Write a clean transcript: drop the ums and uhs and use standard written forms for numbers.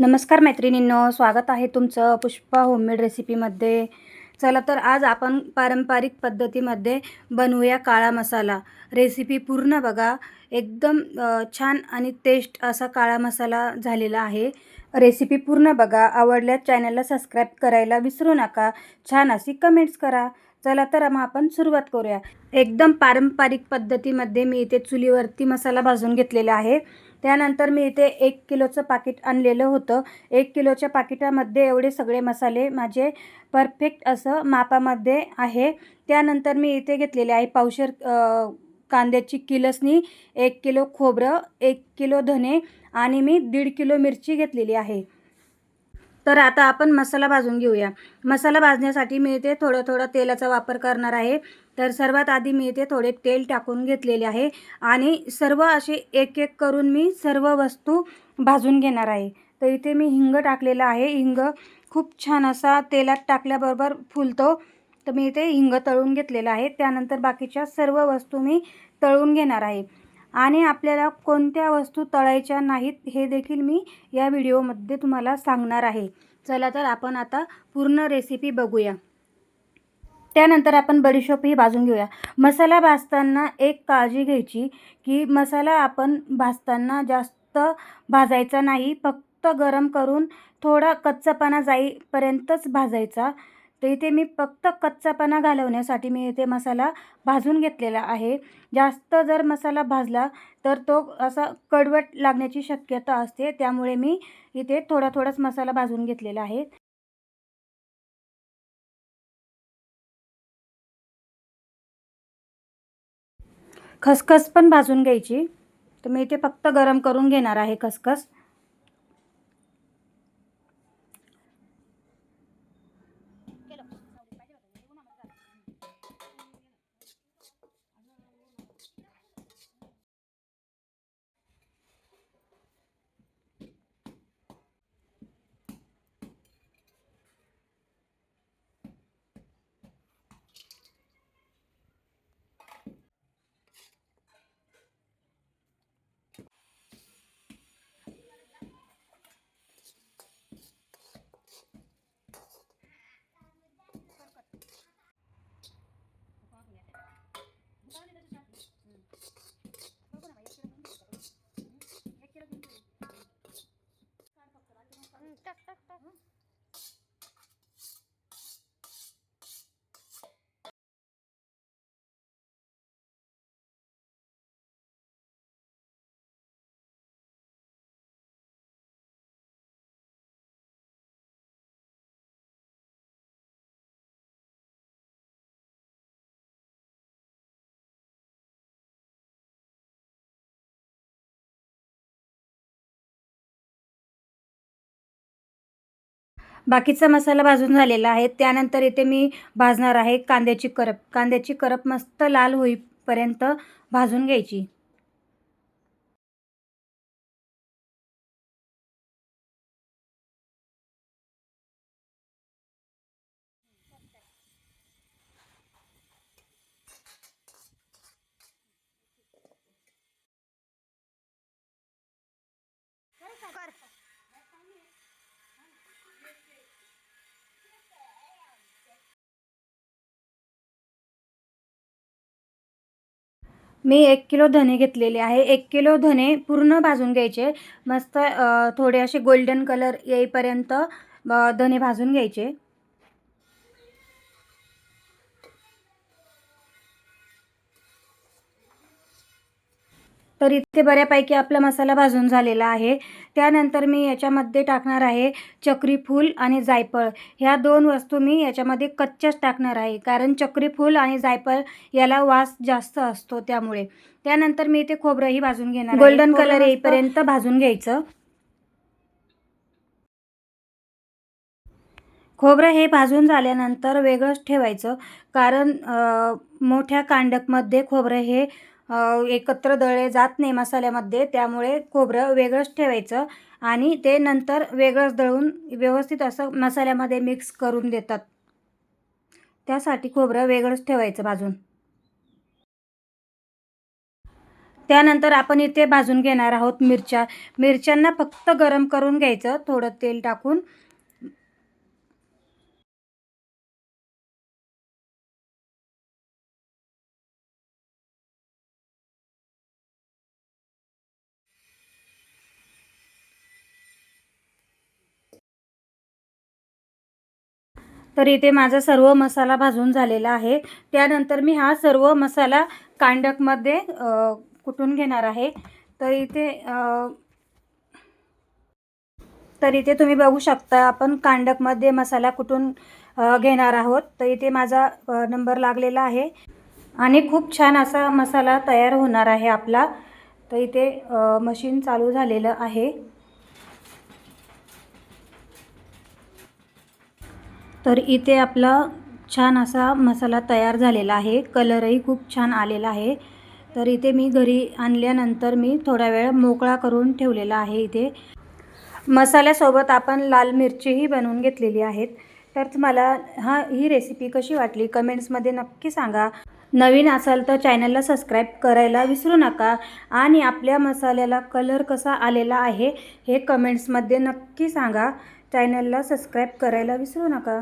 नमस्कार मैत्रिणींनो, स्वागत आहे तुमचं पुष्पा होममेड रेसिपीमध्ये. चला तर आज आपण पारंपरिक पद्धतीमध्ये बनवूया काळा मसाला. रेसिपी पूर्ण बघा. एकदम छान आणि टेस्ट असा काळा मसाला झालेला आहे. रेसिपी पूर्ण बघा. आवडल्यास चॅनलला सबस्क्राईब करायला विसरू नका. छान अशी कमेंट्स करा. चला तर मग आपण सुरुवात करूया. एकदम पारंपरिक पद्धतीमध्ये मी इथे चुलीवरती मसाला भाजून घेतलेला आहे. त्यानंतर मी इथे 1 किलोचं पाकीट आणलेलं होतं. 1 किलोच्या पाकिटामध्ये एवढे सगळे मसाले माझे परफेक्ट असं मापामध्ये आहे. त्यानंतर मी इथे घेतलेले आहे पावशेर कांद्याची किलसणी, 1 किलो खोबरं, 1 किलो धने आणि मी 1.5 किलो मिरची घेतलेली आहे. तर आता आपण मसाला भाजून घेऊया. मसाला भाजण्यासाठी मी इथे थोडं तेलाचा वापर करणार आहे. तर सर्वात आधी मी इथे थोडे तेल टाकून घेतलेले आहे आणि सर्व असे एक करून मी सर्व वस्तू भाजून घेणार आहे. तर इथे मी हिंग टाकलेला आहे. हिंग खूप छान असा तेलात टाकल्याबरोबर फुलतो. तर मी इथे हिंग तळून घेतलेला आहे. त्यानंतर बाकीच्या सर्व वस्तू मी तळून घेणार आहे आणि आपल्याला कोणत्या वस्तू तळायच्या नाहीत हे देखील मी या व्हिडिओमध्ये तुम्हाला सांगणार आहे. चला तर आपण आता पूर्ण रेसिपी बघूया. त्यानंतर आपण बडीशोपही भाजून घेऊया. मसाला भाजताना एक काळजी घ्यायची की मसाला आपण भाजताना जास्त भाजायचा नाही. फक्त गरम करून थोडा कच्चापणा जाईपर्यंतच भाजायचा. तर इथे मी फक्त कच्चापणा घालवण्यासाठी मी इथे मसाला भाजून घेतलेला आहे. जास्त जर मसाला भाजला तर तो असा कडवट लागण्याची शक्यता असते. त्यामुळे मी इथे थोडाच मसाला भाजून घेतलेला आहे. खसखस पण भाजून घ्यायची. तर मी इथे फक्त गरम करून घेणार आहे खसखस. बाकीचा मसाला भाजून झालेला आहे. त्यानंतर इथे मी भाजणार आहे कांद्याची करप. कांद्याची करप मस्त लाल होईपर्यंत भाजून घ्यायची. मी 1 किलो धने घेतलेले आहे. 1 किलो धने पूर्ण भाजून घ्यायचे. मस्त थोडे असे गोल्डन कलर येईपर्यंत धने भाजून घ्यायचे. तर इथे बऱ्यापैकी आपला मसाला भाजून झालेला आहे. त्यानंतर मी याच्यामध्ये टाकणार आहे चक्रीफूल आणि जायफळ. ह्या 2 वस्तू मी याच्यामध्ये कच्च्याच टाकणार आहे. कारण चक्रीफूल आणि जायफळ याला वास जास्त असतो त्यामुळे. त्यानंतर मी इथे खोबरंही भाजून घेणार आहे. गोल्डन कलर येईपर्यंत भाजून घ्यायचं. खोबरं हे भाजून झाल्यानंतर वेगळंच ठेवायचं. कारण मोठ्या कांडपमध्ये खोबरं हे एकत्र दळले जात नाही मसाल्यामध्ये. त्यामुळे खोबरं वेगळंच ठेवायचं आणि ते नंतर वेगळंच दळून व्यवस्थित असं मसाल्यामध्ये मिक्स करून देतात. त्यासाठी खोबरं वेगळंच ठेवायचं भाजून. त्यानंतर आपण इथे भाजून घेणार आहोत मिरच्यांना फक्त गरम करून घ्यायचं थोडं तेल टाकून. तर इथे माझा सर्व मसाला भाजून झालेला आहे. त्यानंतर मी हा सर्व मसाला कांडकमध्ये कुटून घेणार आहे. तर इथे तुम्ही बघू शकता आपण कांडकमध्ये मसाला कुटून घेणार आहोत. तर इथे माझा नंबर लागलेला आहे आणि खूप छान असा मसाला तयार होणार आहे आपला. तर इथे मशीन चालू झालेलं आहे. तर इथे आपला छान असा मसाला तयार झालेला आहे. कलरही खूप छान आलेला आहे. तर इथे मी घरी आणल्यानंतर मी थोडा वेळ मोकळा करून ठेवलेला आहे. इथे मसाल्यासोबत आपण लाल मिरचीही बनवून घेतलेली आहेत. तर तुम्हाला ही रेसिपी कशी वाटली कमेंट्समध्ये नक्की सांगा. नवीन असाल तर चॅनलला सबस्क्राईब करायला विसरू नका आणि आपल्या मसाल्याला कलर कसा आलेला आहे हे कमेंट्समध्ये नक्की सांगा. चॅनलला सबस्क्राईब करायला विसरू नका.